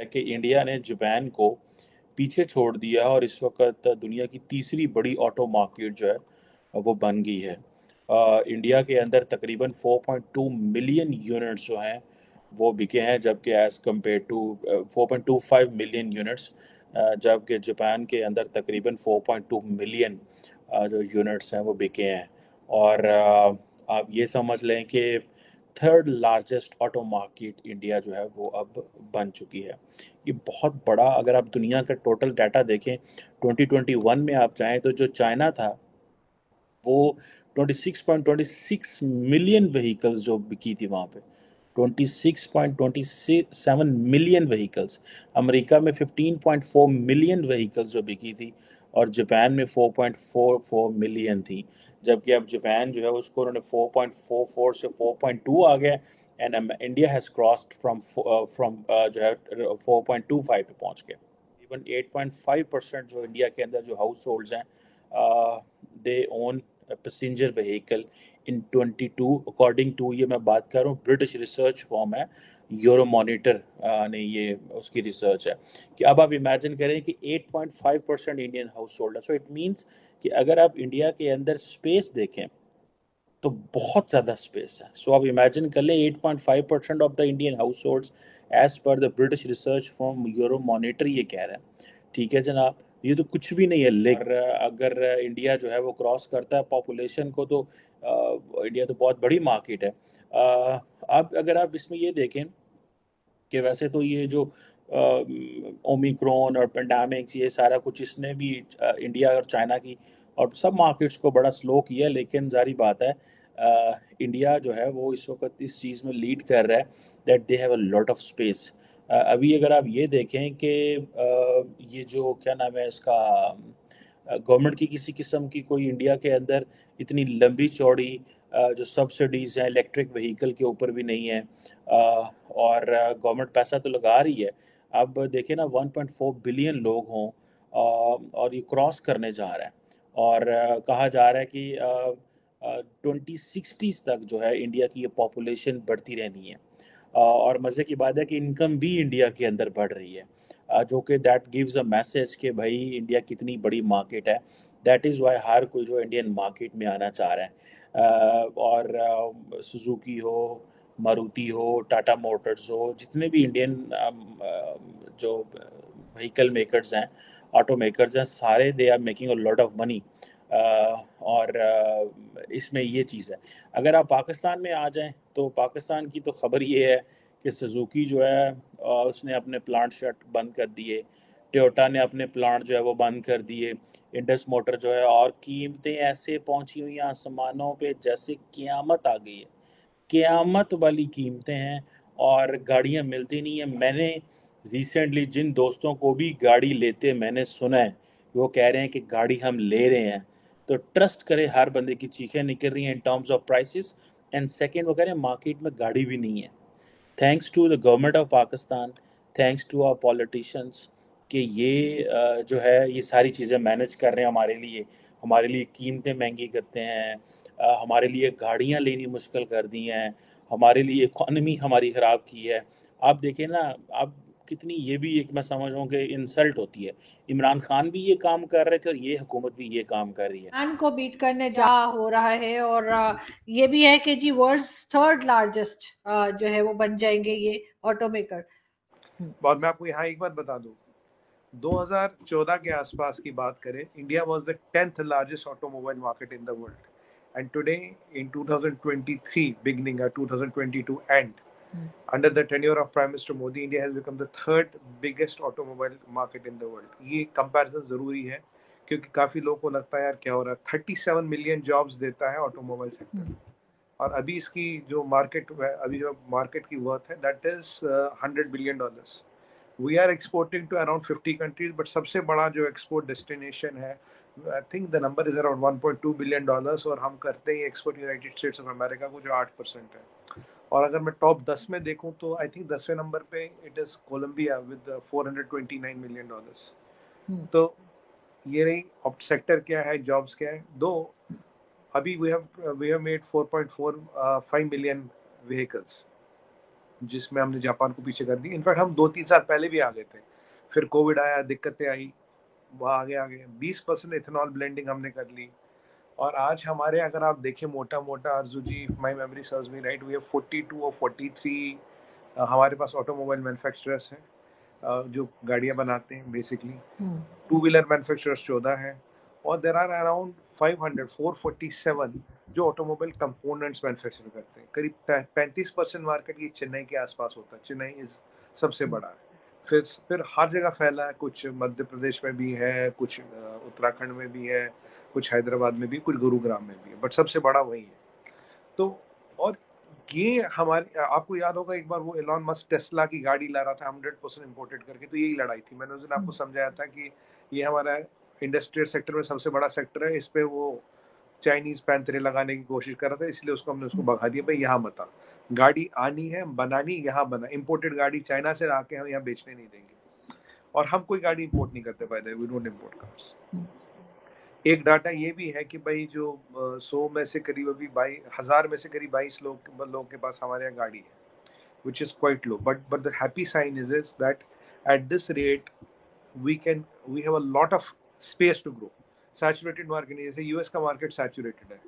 है कि इंडिया ने जापान को पीछे छोड़ दिया और इस वक्त दुनिया की तीसरी बड़ी ऑटो मार्केट जो है वो बन गई है। इंडिया के अंदर तकरीबन 4.2 मिलियन यूनिट्स जो हैं वो बिके हैं, जबकि as compare to 4.25 million units, जबकि जापान के अंदर तकरीबन 4.2 मिलियन जो यूनिट्स हैं वो बिके हैं। और आप ये समझ लें कि third largest auto market India जो है वो अब बन चुकी है। ये बहुत बड़ा, अगर आप दुनिया का टोटल डाटा देखें 2021 में आप जाएं तो जो चाइना था वो 26.26 मिलियन व्हीकल्स जो बिकी थी वहाँ पे, 26.27 मिलियन व्हीकल्स। अमेरिका में 15.4 मिलियन व्हीकल्स जो बिकी थी और जापान में 4.44 मिलियन थी। जबकि अब जापान जो है उसको उन्होंने 4.44 से 4.2 आ गया, and India has crossed from जो है 4.25 पे पहुंच गया। इवन 8.5% जो इंडिया के अंदर जो हाउस होल्ड्स हैं they own passenger vehicle in 22, according to, ये मैं बात कर रहा हूँ, ब्रिटिश रिसर्च फॉर्म है, यूरो मॉनिटर ने ये उसकी रिसर्च है। कि अब आप इमेजिन करें कि 8.5% इंडियन हाउस होल्ड है। सो इट मीन्स कि अगर आप इंडिया के अंदर स्पेस देखें तो बहुत ज़्यादा स्पेस है। सो आप इमेजिन कर लें 8.5% of the Indian households as per the British research firm Euromonitor ये कह रहे हैं। ठीक है जनाब, ये तो कुछ भी नहीं है, लेकिन अगर इंडिया जो है वो क्रॉस करता है पॉपुलेशन को तो इंडिया तो बहुत बड़ी मार्केट है। अब अगर आप इसमें ये देखें कि वैसे तो ये जो ओमिक्रॉन और पेंडेमिक्स ये सारा कुछ इसने भी इंडिया और चाइना की और सब मार्केट्स को बड़ा स्लो किया, लेकिन जारी बात है इंडिया जो है वो इस वक्त इस चीज़ में लीड कर रहा है that they have a lot of space. अभी अगर आप ये देखें कि ये जो क्या नाम है इसका, गवर्नमेंट की किसी किस्म की कोई इंडिया के अंदर इतनी लंबी चौड़ी जो सब्सिडीज़ हैं इलेक्ट्रिक व्हीकल के ऊपर भी नहीं है। और गवर्नमेंट पैसा तो लगा रही है। अब देखिए ना 1.4 बिलियन लोग हों और ये क्रॉस करने जा रहा है, और कहा जा रहा है कि 2060 तक जो है इंडिया की ये पॉपुलेशन बढ़ती रहनी है। और मज़े की बात है कि इनकम भी इंडिया के अंदर बढ़ रही है, जो कि दैट गिव्स अ मैसेज कि भाई इंडिया कितनी बड़ी मार्केट है। दैट इज़ वाई हर कोई जो इंडियन मार्केट में आना चाह रहा है। और सुजुकी हो, मारुति हो, टाटा मोटर्स हो, जितने भी इंडियन जो व्हीकल मेकर्स हैं, ऑटो मेकर्स हैं, सारे they are making a lot of money. और इसमें ये चीज़ है। अगर आप पाकिस्तान में आ जाएं तो पाकिस्तान की तो खबर ये है कि सुजुकी जो है उसने अपने प्लांट शट बंद कर दिए, टोयोटा ने अपने प्लांट जो है वो बंद कर दिए, इंडस मोटर जो है, और कीमतें ऐसे पहुंची हुई हैं आसमानों पे जैसे क़यामत आ गई है। क़यामत वाली कीमतें हैं और गाड़ियां मिलती नहीं है। मैंने रिसेंटली जिन दोस्तों को भी गाड़ी लेते मैंने सुना है, वो कह रहे हैं कि गाड़ी हम ले रहे हैं, तो ट्रस्ट करें, हर बंदे की चीखें निकल रही हैं in terms of prices. And second, वो कह रहे हैं मार्केट में गाड़ी भी नहीं है। Thanks to the government of Pakistan, thanks to our politicians, कि ये जो है ये सारी चीज़ें मैनेज कर रहे हैं हमारे लिए कीमतें महंगी करते हैं, हमारे लिए गाड़ियाँ लेनी मुश्किल कर दी हैं, हमारे लिए इकॉनमी हमारी ख़राब की है। आप देखें ना, आप कितनी, ये भी एक मैं समझ रहा हूँ कि इंसल्ट होती है। इमरान खान भी ये काम कर रहे थे और ये हुकूमत भी ये काम कर रही है। जापान को बीट करने जा हो रहा है और ये भी है कि जी वर्ल्ड्स थर्ड लार्जेस्ट जो है वो बन जाएंगे ये ऑटोमेकर। और मैं आपको यहाँ एक बात बता दूं, 2014 के आसपास की बात करें, India was the 10th largest automobile market in the world, and today in 2023 beginning or 2022 end, under the tenure of Prime Minister Modi, India has become the third biggest automobile market in the world. ये comparison जरूरी है क्योंकि काफी लोगों को लगता है यार क्या हो रहा है। 37 मिलियन जॉब्स देता है ऑटोमोबाइल सेक्टर, और अभी इसकी जो मार्केट की वर्थ है that is $100 billion. We are exporting to around 50 countries, but सबसे बड़ा जो एक्सपोर्ट डेस्टिनेशन है, I think the number is around $1.2 billion, और हम करते हैं export United States of America को जो 8% है। और अगर मैं टॉप 10 में देखूं तो आई थिंक 10वें नंबर पे it is Colombia with $429 million. तो ये रही सेक्टर क्या है, जॉब्स क्या है। दो अभी we have made 4.45 million vehicles, जिसमें हमने जापान को पीछे कर दी। इनफैक्ट हम 2-3 साल पहले भी आ गए थे, फिर कोविड आया, दिक्कतें आई, वो आगे 20% इथेनॉल ब्लेंडिंग हमने कर ली। और आज हमारे, अगर आप देखें मोटा मोटा Arzoo ji, my memory serves me right, we have 42 और 43 हमारे पास ऑटोमोबाइल मैन्युफैक्चरर्स हैं जो गाड़ियां बनाते हैं बेसिकली। टू व्हीलर मैन्युफैक्चरर्स 14 हैं, और देर आर अराउंड 447 जो ऑटोमोबाइल कंपोनेंट्स मैन्युफैक्चर करते हैं। करीब 35% मार्केट ये चेन्नई के आसपास होता है। चेन्नई इज सबसे बड़ा है। फिर हर जगह फैला है, कुछ मध्य प्रदेश में भी है, कुछ उत्तराखंड में भी है, कुछ हैदराबाद में भी, कुछ गुरुग्राम में भी है, बट सबसे बड़ा वही है। तो और ये हमारे, आपको याद होगा एक बार वो एलॉन मस्क टेस्ला की गाड़ी ला रहा था 100% इंपोर्टेड करके, तो यही लड़ाई थी। मैंने उस दिन आपको समझाया था कि ये हमारा इंडस्ट्रियल सेक्टर में सबसे बड़ा सेक्टर है, इस पे वो चाइनीज पैंतरे लगाने की कोशिश कर रहा था, इसलिए हमने उसको भगा दिया, भाई यहाँ मत आ, गाड़ी आनी है, बनानी यहाँ बना, इंपोर्टेड गाड़ी चाइना से आके हम यहाँ बेचने नहीं देंगे। और हम कोई गाड़ी इंपोर्ट नहीं करते, by the way we don't import cars. एक डाटा ये भी है कि भाई जो 100 में से करीब अभी 1000 में से करीब 22 लोग के पास हमारे यहाँ गाड़ी है, which is quite low. But the happy sign is that at this rate we have a lot of space to grow. Saturated market नहीं, जैसे यूएस का मार्केट सैचुरेटेड है,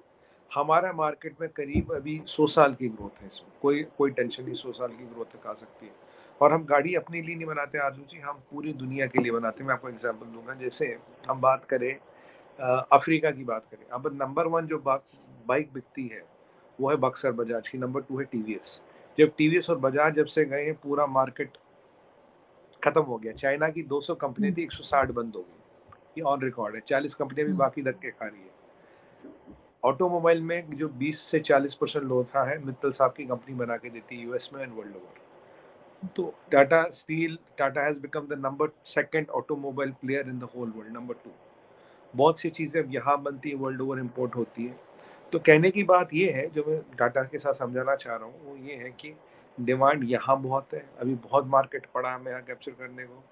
हमारा मार्केट में करीब अभी 100 साल की ग्रोथ है। इसमें कोई टेंशन नहीं, 100 साल की ग्रोथ तक आ सकती है। और हम गाड़ी अपने लिए नहीं बनाते आजू जी, हम पूरी दुनिया के लिए बनाते हैं। मैं आपको एग्जांपल दूंगा, जैसे हम बात करें अफ्रीका की बात करें, अब नंबर 1 जो बाइक बिकती है वो है बक्सर बजाज की, नंबर 2 है टीवीएस। जब टीवीएस और बजाज जब से गए, पूरा मार्केट खत्म हो गया। चाइना की 200 कंपनी थी, 160 बंद हो गई, ये ऑन रिकॉर्ड है। 40 कंपनियां भी बाकी धक्के खा रही है। ऑटोमोबाइल में जो 20 से 40% लोथा है, मित्तल साहब की कंपनी बना के देती है यूएस में एंड वर्ल्ड ओवर। तो Tata has become the number 2 automobile player in the whole world, number 2। बहुत सी चीजें यहाँ बनती है, वर्ल्ड ओवर इम्पोर्ट होती है। तो कहने की बात ये है, जो मैं टाटा के साथ समझाना चाह रहा हूँ, वो ये है कि डिमांड यहाँ बहुत है, अभी बहुत मार्केट पड़ा है हमें यहाँ कैप्चर करने को।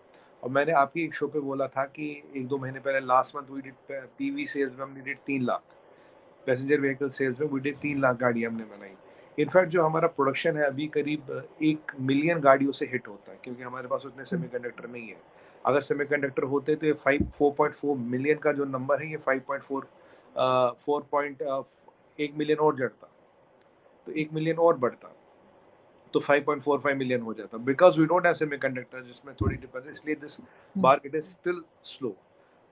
और मैंने आपकी एक शो पे बोला था कि 1-2 महीने पहले, last month we did PV sales में, हमने did 3 lakh passenger vehicle sales में, वी डिड 3 लाख गाड़ी हमने बनाई। इनफैक्ट जो हमारा प्रोडक्शन है अभी करीब 1 मिलियन गाड़ियों से हिट होता है, क्योंकि हमारे पास उतने सेमीकंडक्टर नहीं है। अगर सेमीकंडक्टर होते तो ये 4.4 मिलियन का जो नंबर है, ये 4.1 मिलियन और जड़ता, तो 1 मिलियन और बढ़ता, तो 5.45 मिलियन हो जाता। Because we don't have semiconductor, जिसमें थोड़ी डिफरेंस, इसलिए this market is still slow.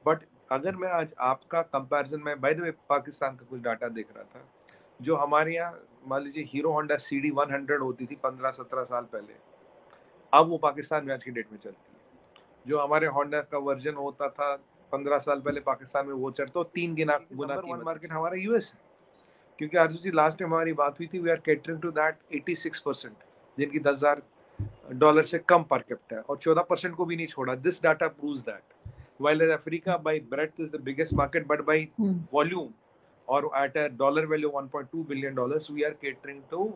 But अगर मैं आज आपका कंपैरिजन में, बाय द वे पाकिस्तान का कुछ डाटा देख रहा था, जो हमारे यहाँ मान लीजिए हीरो होंडा CD 100 होती थी 15-17 साल पहले, अब वो पाकिस्तान में आज की डेट में चलती है। जो हमारे होंडा का वर्जन होता था 15 साल पहले पाकिस्तान में, वो चलता, 3 गुना की मार्केट हमारा यूएस है। क्योंकि आरजू जी लास्ट टाइम हमारी बात हुई थी, we are catering to that 86%, जिनकी $10,000 से कम पर कैपिटा है, और 14% को भी नहीं छोड़ा। This data proves that while Africa by breadth is the biggest market, but by volume or at a dollar value of $1.2 billion, we are catering to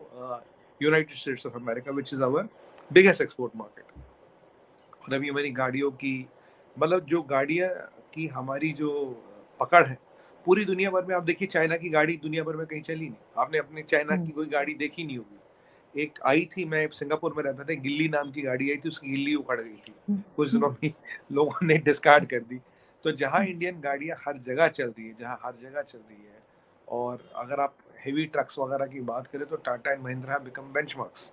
United States of America, which is our biggest export market. और अभी हमारी गाड़ियों की, मतलब जो गाड़ियाँ की हमारी जो पकड़ है पूरी दुनिया भर में, आप देखिए चाइना की गाड़ी दुनिया भर में कहीं चली नहीं। आपने अपने चाइना की कोई गाड़ी देखी नहीं होगी। एक आई थी, मैं सिंगापुर में रहता था, गिल्ली नाम की गाड़ी आई थी, उसकी गिल्ली उखड़ गई थी, कुछ दिनों में लोगों ने डिस्कार्ड कर दी। तो जहाँ इंडियन गाड़ियाँ हर जगह चल रही है, और अगर आप हेवी ट्रक्स वगैरह की बात करें तो Tata and Mahindra become benchmarks.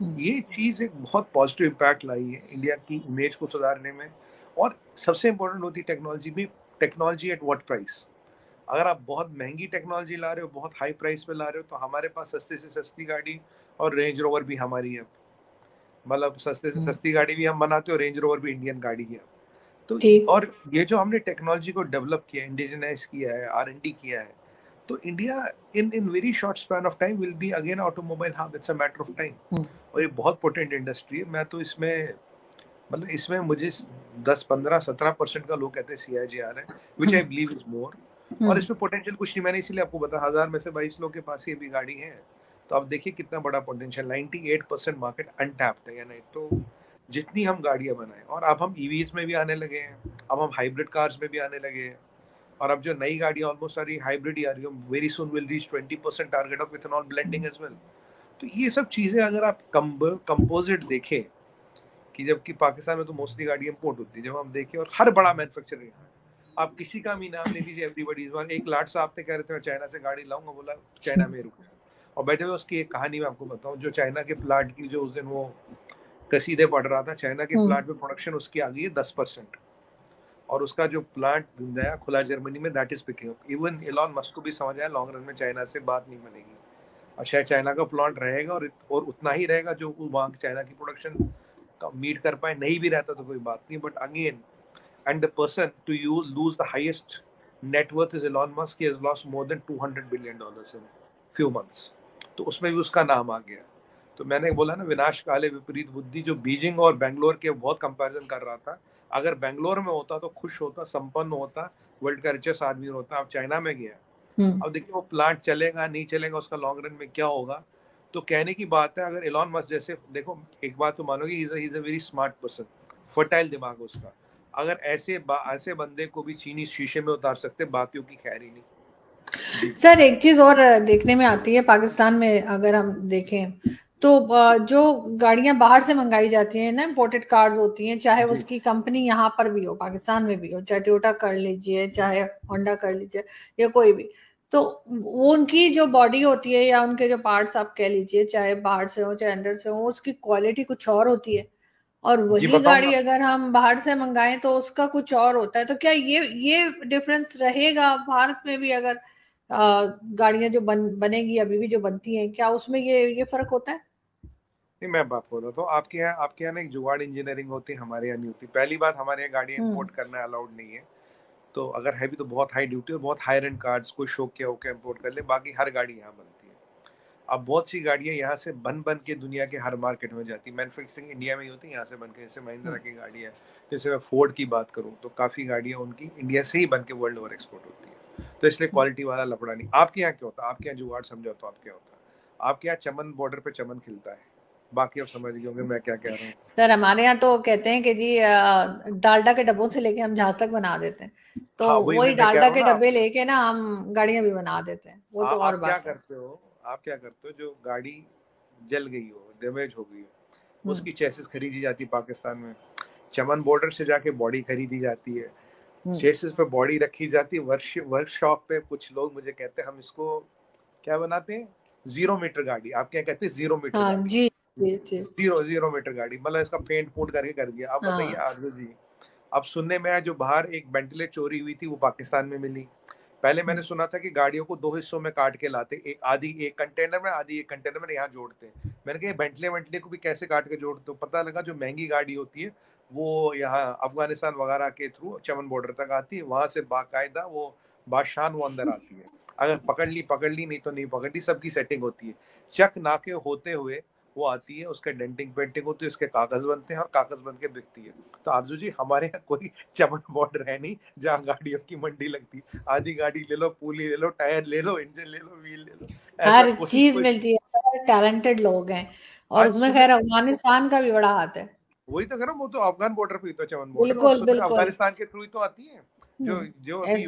ये चीज एक बहुत पॉजिटिव इम्पैक्ट लाई है इंडिया की इमेज को सुधारने में। और सबसे इम्पोर्टेंट होती है टेक्नोलॉजी भी, टेक्नोलॉजी एट व्हाट प्राइस। अगर आप बहुत महंगी टेक्नोलॉजी ला रहे हो, बहुत हाई प्राइस पे ला रहे हो, तो हमारे पास सस्ते से सस्ती गाड़ी, और रेंज रोवर भी हमारी है, मतलब सस्ते से सस्ती गाड़ी भी हम बनाते हो, रेंज रोवर भी इंडियन गाड़ी है। तो और ये जो हमने टेक्नोलॉजी को डेवलप किया, इंडिजिनाइज किया है, R&D किया है, तो India in very short span of time will be again automobile hub. It's a matter of time. और ये बहुत पोटेंट इंडस्ट्री है। मैं तो इसमें, मतलब इसमें मुझे 10-15-17% का लोग कहते हैं CIGR है, विच आई बिलीव इज मोर। और इसमें पोटेंशियल कुछ नहीं, मैंने इसीलिए आपको बताया 1000 में से 22 लोग के पास ये भी गाड़ी है। तो आप देखिए कितना बड़ा पोटेंशियल, 98% मार्केट अनटैप्ड है या नहीं। तो जितनी हम गाड़ियां बनाएं, और अब हम EVs में भी आने लगे हैं, अब हम हाइब्रिड कार्स में भी आने लगे हैं, और अब जो नई गाड़ियां ऑलमोस्ट सारी हाइब्रिड ही आ रही है। Very soon will reach 20% target of ethanol blending as well. तो ये सब चीज़ें अगर आप कंपोजिट देखें कि जबकि पाकिस्तान में तो मोस्टली गाड़ी इंपोर्ट होती है, जब हम देखें और हर बड़ा मैन्युफैक्चरर आप किसी का भी नाम ले लीजिए, एवरीबॉडी इज वन। एक लाट साहब थे कह रहे थे मैं चाइना से गाड़ी लाऊंगा, बोला चाइना में रुक। और बैठे हुए उसकी एक कहानी मैं आपको बताऊं, जो चाइना के प्लांट की जो उस दिन वो कसीदे पढ़ रहा था, चाइना के प्लांट में प्रोडक्शन उसकी आ गई है 10%, और उसका जो प्लांट नया खुला जर्मनी में that is picking up. Even Elon Musk को भी समझ आया लॉन्ग रन में चाइना से बात नहीं बनेगी, और शायद चाइना का प्लांट रहेगा और उतना ही रहेगा जो वहाँ चाइना की प्रोडक्शन मीट कर पाए। नहीं भी रहता तो कोई बात नहीं, but again and the person to lose the highest net worth is Elon Musk. He has lost more than $200 billion in few months. तो उसमें भी उसका नाम आ गया। तो मैंने बोला ना, विनाश काले विपरीत बुद्धि, जो बीजिंग और बेंगलोर के बहुत कंपैरिजन कर रहा था, अगर बेंगलोर में होता तो खुश होता, संपन्न होता, वर्ल्ड का रिचेस्ट आदमी होता। अब चाइना में गया, अब देखिए वो प्लांट चलेगा नहीं चलेगा, उसका लॉन्ग रन में क्या होगा। तो कहने की बात है, अगर एलॉन मस्क जैसे, देखो एक बात तो मानोगे, he is a very smart person, fertile दिमाग उसका, अगर ऐसे बंदे को भी चीनी शीशे में उतार सकते, बाकियों की खैर ही नहीं। सर एक चीज और देखने में आती है पाकिस्तान में, अगर हम देखें तो जो गाड़ियां बाहर से मंगाई जाती हैं ना, इम्पोर्टेड कार्स होती हैं, चाहे उसकी कंपनी यहाँ पर भी हो, पाकिस्तान में भी हो, चाहे टोयोटा कर लीजिए, चाहे होंडा कर लीजिए, या कोई भी, तो वो उनकी जो बॉडी होती है या उनके जो पार्ट्स आप कह लीजिए, चाहे बाहर से हो चाहे अंदर से हो, उसकी क्वालिटी कुछ और होती है, और वही गाड़ी अगर हम बाहर से मंगाएं तो उसका कुछ और होता है। तो क्या ये डिफरेंस रहेगा भारत में भी, अगर गाड़ियां जो बनेगी अभी भी जो बनती हैं, क्या उसमें ये फर्क होता है? नहीं, मैं बात बोल रहा था, आपके यहाँ ना एक जुगाड़ इंजीनियरिंग होती है, हमारे यहाँ नहीं होती। पहली बात, हमारे यहाँ गाड़ियाँ इंपोर्ट करना अलाउड नहीं है, तो अगर है भी तो बहुत हाई ड्यूटी और बहुत हाई रेंट कार्ड्स, कोई शौक के होकर इंपोर्ट कर ले, बाकी हर गाड़ी यहाँ बनती है। अब बहुत सी गाड़ियाँ यहाँ से बन के दुनिया के हर मार्केट में जाती है। मैन्युफैक्चरिंग इंडिया में ही होती है, यहाँ से बन के। जैसे महिंद्रा की गाड़ी है, जैसे मैं फोर्ड की बात करूँ तो काफ़ी गाड़ियाँ उनकी इंडिया से ही बन के वर्ल्ड ओवर एक्सपोर्ट होती है। तो इसलिए क्वालिटी वाला लफड़ा नहीं। आपके यहाँ क्या होता है? आपके यहाँ जुगाड़ समझो तो आपके यहाँ होता है, आपके यहाँ चमन बॉर्डर पे चमन खिलता है, बाकी आप समझ गए होंगे मैं क्या कह रहा हूँ। सर हमारे यहाँ तो कहते हैं कि जी डालडा के डब्बों से लेके हम जहाज तक बना देते हैं, तो हाँ, वही डालडा के डब्बे लेके ना हम गाड़ियां भी बना देते हैं। वो तो और बात है। आप क्या करते हो, जो गाड़ी जल गई हो, डैमेज हो गई हो, उसकी चेसिस खरीदी जाती है पाकिस्तान में, चमन बॉर्डर से जाके बॉडी खरीदी जाती है, चेसिस पे बॉडी रखी जाती है, वर्कशॉप पे कुछ लोग मुझे कहते हैं हम इसको क्या बनाते हैं, 0 मीटर गाड़ी। आप क्या कहते हैं, 0 मीटर गाड़ी? जी जी, 0 मीटर गाड़ी, मतलब इसका पेंट फूट करके कर दिया। अब बताइए आरजू जी, अब सुनने में आया जो बाहर एक वेंटिलेटर चोरी हुई थी वो पाकिस्तान में मिली। पहले मैंने सुना था कि गाड़ियों को 2 हिस्सों में काट के लाते, एक आधी एक कंटेनर में, आधी एक कंटेनर में यहाँ जोड़ते। मैंने कहा वेंटिलेटर को भी कैसे काट के जोड़ते हो? पता लगा जो महंगी गाड़ी होती है वो यहाँ अफगानिस्तान वगैरह के थ्रू चमन बॉर्डर तक आती है, वहां से बाकायदा वो बादशान वो अंदर आती है। अगर पकड़ ली नहीं तो नहीं पकड़ ली, सबकी सेटिंग होती है। चक नाके होते हुए वो आती है, उसके डेंटिंग पेंटिंग होती है, उसके कागज बनते हैं और कागज बन के बिकती है। तो आरजू जी, हमारे यहाँ कोई चमन बॉर्डर है नहीं जहाँ गाड़ियों की मंडी लगती है। आधी गाड़ी ले लो, पुली ले लो, टायर ले लो, इंजन ले लो, व्हील ले लो, हर चीज मिलती है। टैलेंटेड लोग हैं, और उसमें खैर अफगानिस्तान का भी बड़ा हाथ है। वही तो कह रहा हूँ, वो तो अफगान बॉर्डर पे तो चमन बॉर्डर अफगानिस्तान के थ्रू ही तो आती है। जो अभी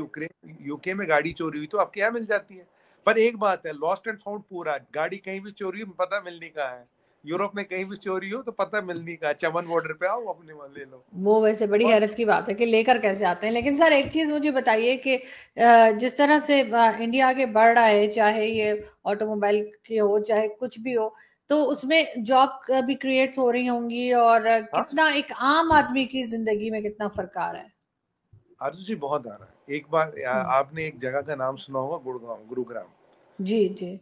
यूके में गाड़ी चोरी हुई तो आपके यहाँ मिल जाती है। पर एक बात है, लॉस्ट एंड फाउंड पूरा, गाड़ी कहीं भी चोरी हो पता मिलने का है। यूरोप में कहीं भी चोरी हो तो पता मिलने का, चमन बॉर्डर पे आओ अपने ले लो। वो वैसे बड़ी हैरत की बात है कि लेकर कैसे आते हैं। लेकिन सर एक चीज मुझे बताइए कि जिस तरह से इंडिया आगे बढ़ रहा है, चाहे ये ऑटोमोबाइल की हो चाहे कुछ भी हो, तो उसमें जॉब भी क्रिएट हो रही होंगी, और कितना एक आम आदमी की जिंदगी में कितना फर्क आ रहा है? आरजू जी बहुत आ रहा है। एक बार आपने एक जगह का नाम सुना होगा, गुरुग्राम। जी जी,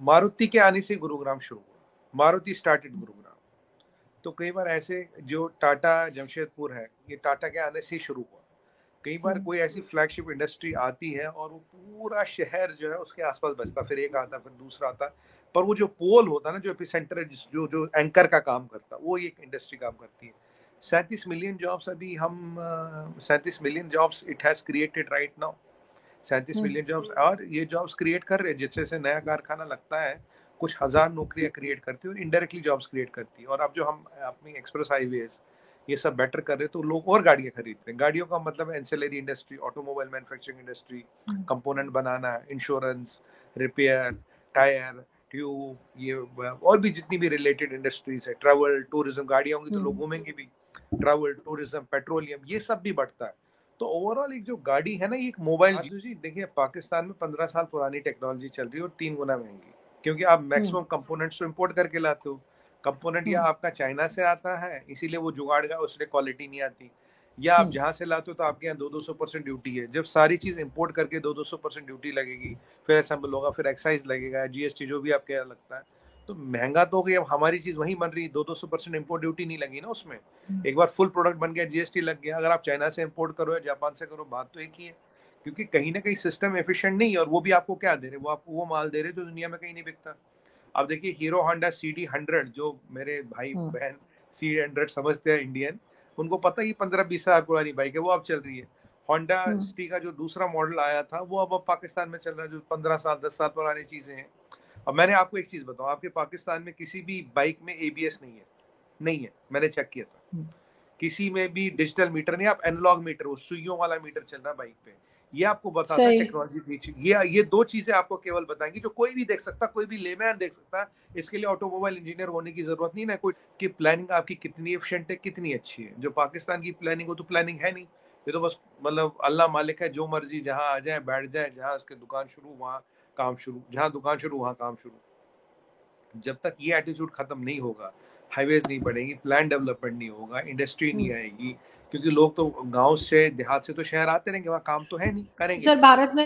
मारुति के आने से गुरुग्राम शुरू हुआ, मारुति स्टार्टेड गुरुग्राम। तो कई बार ऐसे जो टाटा जमशेदपुर है, ये टाटा के आने से ही शुरू हुआ। कई बार कोई ऐसी फ्लैगशिप इंडस्ट्री आती है और वो पूरा शहर जो है उसके आसपास बसता, फिर एक आता फिर दूसरा आता, पर वो जो पोल होता है ना, जो एपिसेंटर है, जो एंकर का काम करता, वो एक इंडस्ट्री काम करती है। 37 मिलियन जॉब्स अभी हम 37 million jobs it has created right now. 37 million jobs, और ये जॉब्स क्रिएट कर रहे हैं। जिससे नया कारखाना लगता है कुछ हजार नौकरियां क्रिएट करती है और इनडायरेक्टली जॉब्स क्रिएट करती है। और अब जो हम अपनी एक्सप्रेस हाईवेज ये सब बेटर कर रहे हैं तो लोग और गाड़ियां खरीद रहे हैं। गाड़ियों का मतलब ancillary industry, automobile manufacturing industry, component बनाना, इंश्योरेंस, रिपेयर, टायर, ट्यूब, ये और भी जितनी भी रिलेटेड इंडस्ट्रीज है, ट्रैवल टूरिज्म, गाड़ियां होंगी तो लोग घूमेंगे भी, ट्रैवल टूरिज्म, पेट्रोलियम, ये सब भी बढ़ता है। तो ओवरऑल एक जो गाड़ी है ना, ये एक मोबाइल जी, देखिए पाकिस्तान में 15 साल पुरानी टेक्नोलॉजी चल रही है और 3 गुना महंगी, क्योंकि आप मैक्सिमम कंपोनेंट्स तो इंपोर्ट करके लाते हो। कंपोनेंट या आपका चाइना से आता है, इसीलिए वो जुगाड़ का उसमें क्वालिटी नहीं आती, या आप जहाँ से लाते हो तो आपके यहाँ 200% ड्यूटी है। जब सारी चीज इंपोर्ट करके 200% ड्यूटी लगेगी, फिर असेंबल होगा, फिर एक्साइज लगेगा, जीएसटी जो भी आपके यहाँ लगता है, तो महंगा तो हो गया। अब हमारी चीज वहीं बन रही, 200% इंपोर्ट ड्यूटी नहीं लगी ना उसमें। एक बार फुल प्रोडक्ट बन गया, जीएसटी लग गया। अगर आप चाइना से इंपोर्ट करो या जापान से करो, बात तो एक ही है, क्योंकि कहीं ना कहीं सिस्टम एफिशिएंट नहीं है। और वो भी आपको क्या दे रहे, वो आपको वो माल दे रहे जो दुनिया में कहीं नहीं बिकता। अब देखिए हीरो होंडा CD100, जो मेरे भाई बहन CD100 समझते हैं इंडियन, उनको पता ही 15-20 साल पुरानी बाइक है, वो अब चल रही है। होंडा सिटी का जो दूसरा मॉडल आया था, वो अब पाकिस्तान में चल रहा है, जो 15 साल 10 साल पुरानी चीजें हैं। अब मैंने आपको एक चीज बताऊं, आपके पाकिस्तान में किसी भी बाइक में ABS नहीं है, मैंने चेक किया था। किसी में भी डिजिटल मीटर नहीं, आप एनालॉग मीटर, वो सुइयों वाला मीटर चल रहा है बाइक पे। ये आपको बताता है टेक्नोलॉजी पीछे। ये 2 चीजें आपको केवल बताएंगी जो कोई भी देख सकता, कोई भी लेमैन देख सकता। इसके लिए ऑटोमोबाइल इंजीनियर होने की जरूरत नहीं ना, कोई कि प्लानिंग आपकी कितनी एफिशिएंट है, कितनी अच्छी है। जो पाकिस्तान की प्लानिंग हो, तो प्लानिंग है नहीं, ये तो बस मतलब अल्लाह मालिक है, जो मर्जी जहां आ जाए बैठ जाए, जहां उसके दुकान शुरू वहां काम शुरू, जहां दुकान शुरू वहां काम शुरू। जब तक ये एटीट्यूड खत्म नहीं होगा, हाईवेज नहीं बढ़ेंगी, प्लान डेवलपमेंट नहीं होगा, इंडस्ट्री नहीं आएगी, क्योंकि लोग तो गांव से देहात से तो शहर आते रहेंगे, वहाँ काम तो है नहीं, करेंगे। सर भारत में